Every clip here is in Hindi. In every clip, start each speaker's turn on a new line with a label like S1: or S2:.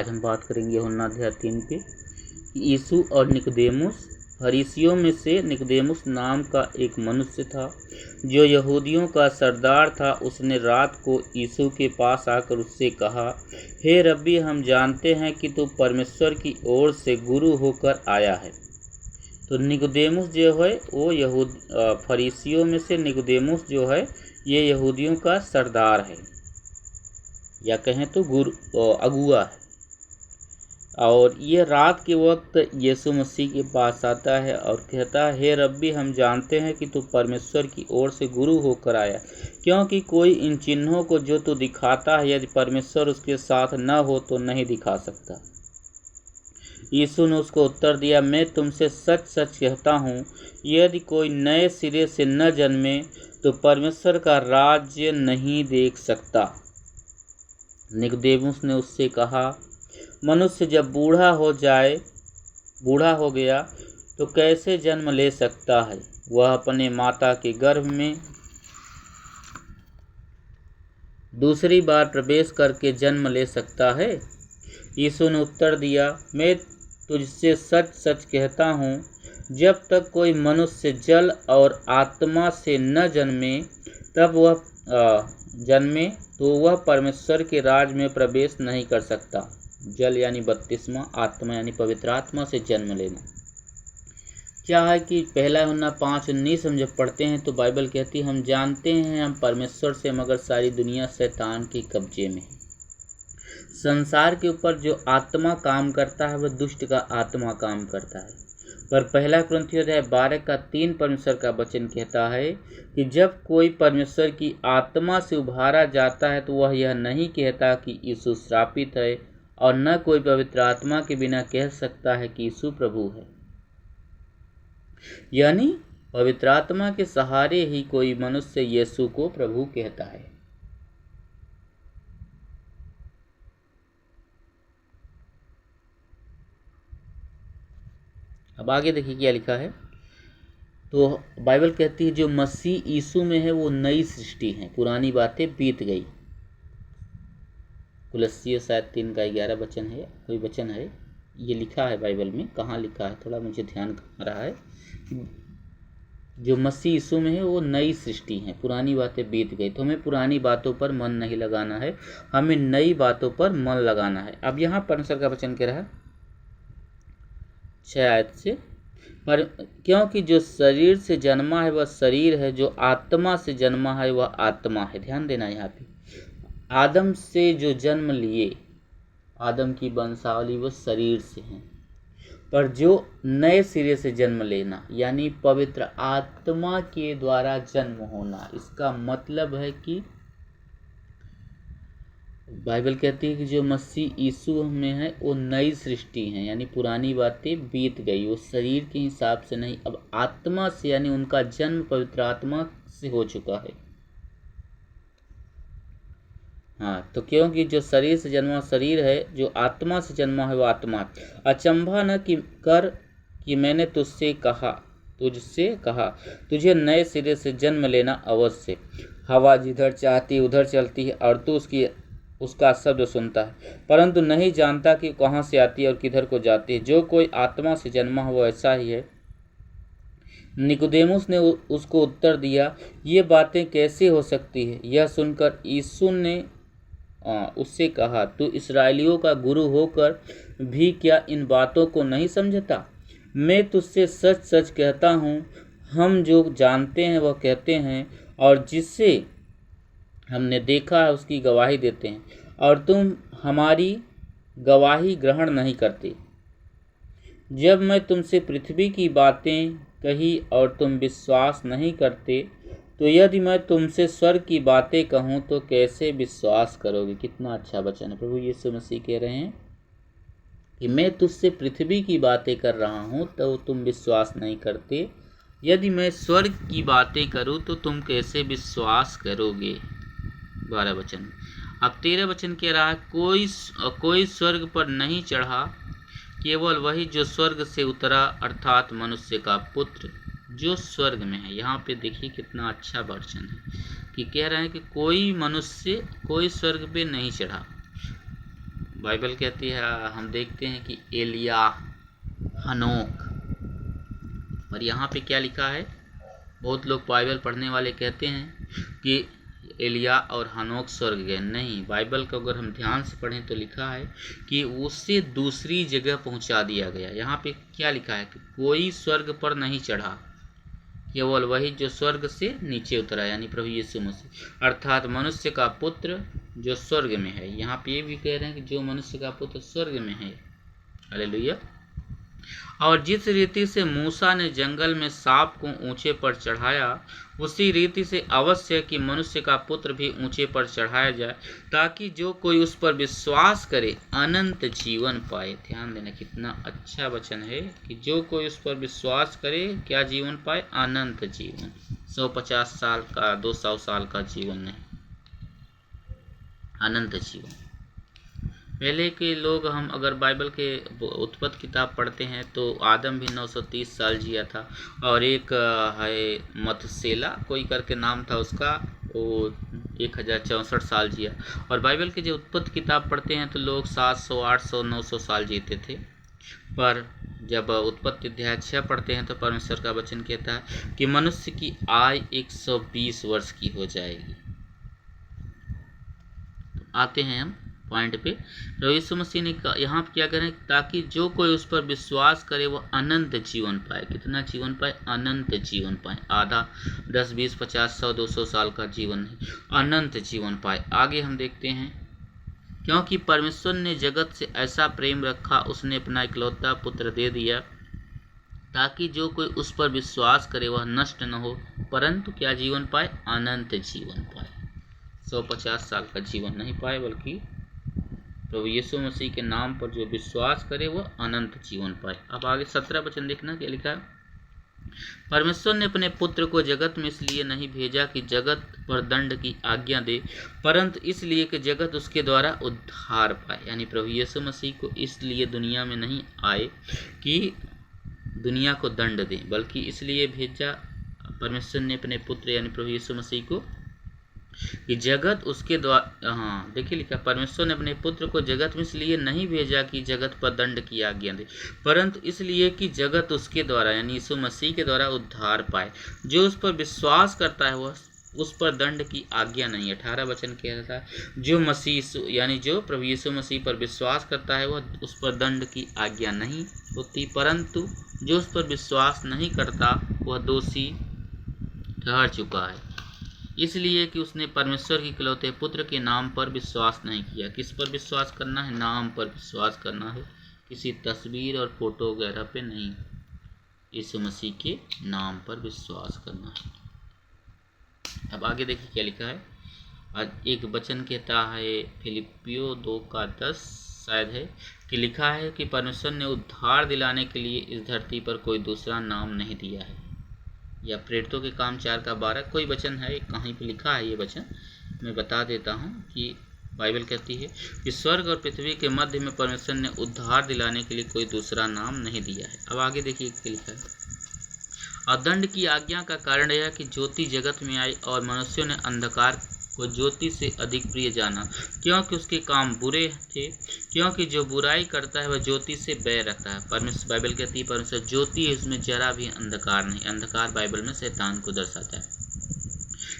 S1: आज हम बात करेंगे यूहन्ना अध्याय 3 पे। यीशु और निकोदेमुस। फरीसियों में से निकोदेमुस नाम का एक मनुष्य था जो यहूदियों का सरदार था। उसने रात को यीशु के पास आकर उससे कहा, हे रब्बी, हम जानते हैं कि तू परमेश्वर की ओर से गुरु होकर आया है। तो निकोदेमुस जो है वो फरीसियों में से निकोदेमुस जो है ये यहूदियों का सरदार है, या कहें तो अगुआ है। और ये रात के वक्त यीशु मसीह के पास आता है और कहता है, हे रब्बी, हम जानते हैं कि तू परमेश्वर की ओर से गुरु होकर आया, क्योंकि कोई इन चिन्हों को जो तू दिखाता है यदि परमेश्वर उसके साथ न हो तो नहीं दिखा सकता। यीशु ने उसको उत्तर दिया, मैं तुमसे सच सच कहता हूँ, यदि कोई नए सिरे से न जन्मे तो परमेश्वर का राज्य नहीं देख सकता। निकोदेमुस ने उससे कहा, मनुष्य जब बूढ़ा हो गया तो कैसे जन्म ले सकता है? वह अपने माता के गर्भ में दूसरी बार प्रवेश करके जन्म ले सकता है? यीशु ने उत्तर दिया, मैं तुझसे सच सच कहता हूँ, जब तक कोई मनुष्य जल और आत्मा से न जन्मे तो वह परमेश्वर के राज में प्रवेश नहीं कर सकता। जल यानी बपतिस्मा, आत्मा यानी पवित्र आत्मा से जन्म लेना। क्या है कि पहला यूहन्ना 5:19 हम जब पढ़ते हैं तो बाइबल कहती है, हम जानते हैं हम परमेश्वर से, मगर सारी दुनिया शैतान के कब्जे में है। संसार के ऊपर जो आत्मा काम करता है वह दुष्ट का आत्मा काम करता है। पर पहला कुरिन्थियों अध्याय 12:3 परमेश्वर का वचन कहता है कि जब कोई परमेश्वर की आत्मा से उभारा जाता है तो वह यह नहीं कहता कि यीशु श्रापित है, और न कोई पवित्र आत्मा के बिना कह सकता है कि यीशु प्रभु है। यानी पवित्र आत्मा के सहारे ही कोई मनुष्य यीशु को प्रभु कहता है। अब आगे देखिए क्या लिखा है। तो बाइबल कहती है जो मसीह यीशु में है वो नई सृष्टि है, पुरानी बातें बीत गई। कुलस्सियों शायद 3:11 वचन है, कोई वचन है, ये लिखा है बाइबल में। कहाँ लिखा है थोड़ा मुझे ध्यान आ रहा है। जो मसीह यीशु में है वो नई सृष्टि है, पुरानी बातें बीत गई। तो हमें पुरानी बातों पर मन नहीं लगाना है, हमें नई बातों पर मन लगाना है। अब यहाँ परमेश्वर का वचन कह रहा है 6 आयत से, पर क्योंकि जो शरीर से जन्मा है वह शरीर है, जो आत्मा से जन्मा है वह आत्मा है। ध्यान देना यहाँ पे, आदम से जो जन्म लिए, आदम की वंशावली वो शरीर से है, पर जो नए सिरे से जन्म लेना यानी पवित्र आत्मा के द्वारा जन्म होना, इसका मतलब है कि बाइबल कहती है कि जो मसीह यीशु में है वो नई सृष्टि है, यानी पुरानी बातें बीत गई। वो शरीर के हिसाब से नहीं, अब आत्मा से, यानी उनका जन्म पवित्र आत्मा से हो चुका है। हाँ, तो क्योंकि जो शरीर से जन्मा शरीर है, जो आत्मा से जन्मा है वो आत्मा। अचंभा न कर कि मैंने तुझसे कहा तुझे नए सिरे से जन्म लेना अवश्य। हवा जिधर चाहती उधर चलती है और तू उसका शब्द सुनता है, परंतु नहीं जानता कि कहाँ से आती है और किधर को जाती है। जो कोई आत्मा से जन्मा है वो ऐसा ही है। निकोदेमुस ने उसको उत्तर दिया, ये बातें कैसे हो सकती है? यह सुनकर यीशु ने उससे कहा, तू इस्राएलियों का गुरु होकर भी क्या इन बातों को नहीं समझता? मैं तुझसे सच सच कहता हूँ, हम जो जानते हैं वह कहते हैं, और जिससे हमने देखा है उसकी गवाही देते हैं, और तुम हमारी गवाही ग्रहण नहीं करते। जब मैं तुमसे पृथ्वी की बातें कही और तुम विश्वास नहीं करते, तो यदि मैं तुमसे स्वर्ग की बातें कहूँ तो कैसे विश्वास करोगे? कितना अच्छा वचन है। प्रभु यीशु मसीह कह रहे हैं कि मैं तुझसे पृथ्वी की बातें कर रहा हूँ तो तुम विश्वास नहीं करते, यदि मैं स्वर्ग की बातें करूँ तो तुम कैसे विश्वास करोगे? 12 वचन। अब 13 वचन कह रहा है, कोई स्वर्ग पर नहीं चढ़ा, केवल वही जो स्वर्ग से उतरा, अर्थात मनुष्य का पुत्र जो स्वर्ग में है। यहाँ पे देखिए कितना अच्छा वचन है कि कह रहे हैं कि कोई मनुष्य कोई स्वर्ग पे नहीं चढ़ा, बाइबल कहती है, हम देखते हैं कि एलिया, हनोक, और यहाँ पे क्या लिखा है, बहुत लोग बाइबल पढ़ने वाले कहते हैं कि एलिया और हनोक स्वर्ग गए। नहीं, बाइबल को अगर हम ध्यान से पढ़ें तो लिखा है कि उससे दूसरी जगह पहुंचा दिया गया। यहाँ पे क्या लिखा है कि कोई स्वर्ग पर नहीं चढ़ा, केवल वही जो स्वर्ग से नीचे उतरा, यानी प्रभु यीशु मसीह, अर्थात मनुष्य का पुत्र जो स्वर्ग में है। यहाँ पे ये भी कह रहे हैं कि जो मनुष्य का पुत्र स्वर्ग में है। हालेलुया। और जिस रीति से मूसा ने जंगल में सांप को ऊंचे पर चढ़ाया, उसी रीति से अवश्य कि मनुष्य का पुत्र भी ऊंचे पर चढ़ाया जाए, ताकि जो कोई उस पर विश्वास करे अनंत जीवन पाए। ध्यान देना, कितना अच्छा वचन है कि जो कोई उस पर विश्वास करे क्या जीवन पाए, अनंत जीवन। 150 साल का, 200 साल का जीवन नहीं, अनंत जीवन। पहले के लोग, हम अगर बाइबल के उत्पत्ति किताब पढ़ते हैं तो आदम भी 930 साल जिया था, और एक है मथसेला कोई करके नाम था उसका, वो 1064 साल जिया। और बाइबल के जो उत्पत्ति किताब पढ़ते हैं तो लोग 700, 800, 900 साल जीते थे। पर जब उत्पत्ति अध्याय 6 पढ़ते हैं तो परमेश्वर का वचन कहता है कि मनुष्य की आयु 120 वर्ष की हो जाएगी। तो आते हैं हम पॉइंट पे। प्रभु यीशु मसीह ने यहाँ क्या करें, ताकि जो कोई उस पर विश्वास करे वो अनंत जीवन पाए। कितना जीवन पाए, अनंत जीवन पाए। आधा, 10, 20, 50, 100, 200 साल का जीवन नहीं, अनंत जीवन पाए। आगे हम देखते हैं, क्योंकि परमेश्वर ने जगत से ऐसा प्रेम रखा, उसने अपना इकलौता पुत्र दे दिया, ताकि जो कोई उस पर विश्वास करे वह नष्ट न हो, परंतु क्या जीवन पाए, अनंत जीवन पाए। 150 साल का जीवन नहीं पाए, बल्कि प्रभु यीशु मसीह के नाम पर जो विश्वास करे वह अनंत जीवन पाए। अब आगे 17 वचन देखना, क्या लिखा है। परमेश्वर ने अपने पुत्र को जगत में इसलिए नहीं भेजा कि जगत पर दंड की आज्ञा दे, परंतु इसलिए कि जगत उसके द्वारा उद्धार पाए। यानी प्रभु यीशु मसीह को इसलिए दुनिया में नहीं आए कि दुनिया को दंड दे, बल्कि इसलिए भेजा परमेश्वर ने अपने पुत्र यानी प्रभु यीशु मसीह को कि जगत उसके द्वारा, हाँ देखिए लिखा, परमेश्वर ने अपने पुत्र को जगत में इसलिए नहीं भेजा कि जगत पर दंड की आज्ञा दे, परंतु इसलिए कि जगत उसके द्वारा यानी यीशु मसीह के द्वारा उद्धार पाए। जो उस पर विश्वास करता है वह उस पर दंड की आज्ञा नहीं। 18 वचन कहता है, जो मसीह यानी जो प्रभु यीशु मसीह पर विश्वास करता है वह उस पर दंड की आज्ञा नहीं होती, परंतु जो उस पर विश्वास नहीं करता वह दोषी ठहर चुका है, इसलिए कि उसने परमेश्वर के इकलौते पुत्र के नाम पर विश्वास नहीं किया। किस पर विश्वास करना है, नाम पर विश्वास करना है, किसी तस्वीर और फोटो वगैरह पे नहीं, यीशु मसीह के नाम पर विश्वास करना है। अब आगे देखिए क्या लिखा है। आज एक वचन कहता है फिलिपियो 2:10 शायद है, कि लिखा है कि परमेश्वर ने उद्धार दिलाने के लिए इस धरती पर कोई दूसरा नाम नहीं दिया है। या प्रेरितों के काम 4:12 कोई वचन है, कहीं पे लिखा है ये वचन, मैं बता देता हूँ कि बाइबल कहती है कि स्वर्ग और पृथ्वी के मध्य में परमेश्वर ने उद्धार दिलाने के लिए कोई दूसरा नाम नहीं दिया है। अब आगे देखिए क्या लिखा है। और दंड की आज्ञा का कारण यह कि ज्योति जगत में आई और मनुष्यों ने अंधकार को ज्योति से अधिक प्रिय जाना, क्योंकि उसके काम बुरे थे। क्योंकि जो बुराई करता है वह ज्योति से बैर रखता है। परमेश्वर, बाइबल कहती है परमेश्वर ज्योति है, उसमें जरा भी अंधकार नहीं। अंधकार बाइबल में शैतान को दर्शाता है।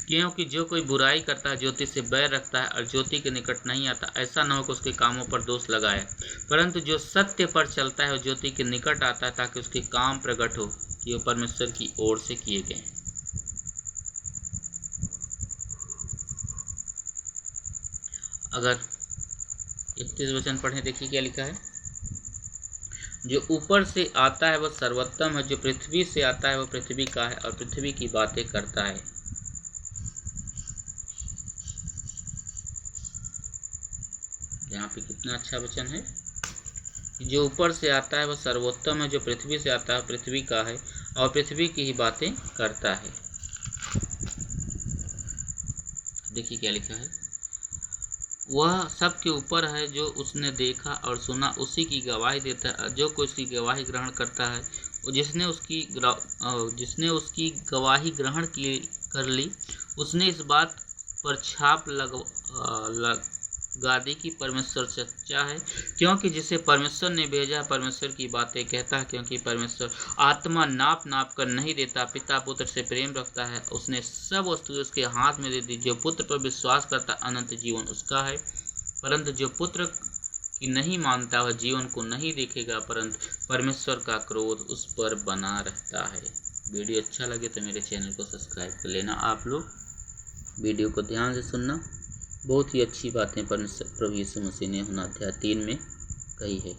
S1: क्योंकि जो कोई बुराई करता है ज्योति से बैर रखता है और ज्योति के निकट नहीं आता, ऐसा न हो कि उसके कामों पर दोष लगाए, परंतु जो सत्य पर चलता है वह ज्योति के निकट आता है, ताकि उसके काम प्रकट हो कि वो परमेश्वर की ओर से किए गए। अगर 31 वचन पढ़ें, देखिए क्या लिखा है। जो ऊपर से आता है वह सर्वोत्तम है, जो पृथ्वी से आता है वह पृथ्वी का है और पृथ्वी की बातें करता है। यहाँ पे कितना अच्छा वचन है। जो ऊपर से आता है वह सर्वोत्तम है, जो पृथ्वी से आता है पृथ्वी का है और पृथ्वी की ही बातें करता है। देखिए क्या लिखा है। वह सबके ऊपर है, जो उसने देखा और सुना उसी की गवाही देता है। जो कोई उसकी गवाही ग्रहण करता है, जिसने उसकी गवाही ग्रहण कर ली, उसने इस बात पर छाप गादी की परमेश्वर सच्चा है, क्योंकि जिसे परमेश्वर ने भेजा परमेश्वर की बातें कहता है, क्योंकि परमेश्वर आत्मा नाप नाप कर नहीं देता। पिता पुत्र से प्रेम रखता है, उसने सब वस्तु उसके हाथ में दे दी। जो पुत्र पर विश्वास करता अनंत जीवन उसका है, परंतु जो पुत्र की नहीं मानता वह जीवन को नहीं देखेगा, परंतु परमेश्वर का क्रोध उस पर बना रहता है। वीडियो अच्छा लगे तो मेरे चैनल को सब्सक्राइब कर लेना। आप लोग वीडियो को ध्यान से सुनना, बहुत ही अच्छी बातें परमेश्वर प्रभु यीशु मसीह ने अध्याय 3 में कही है।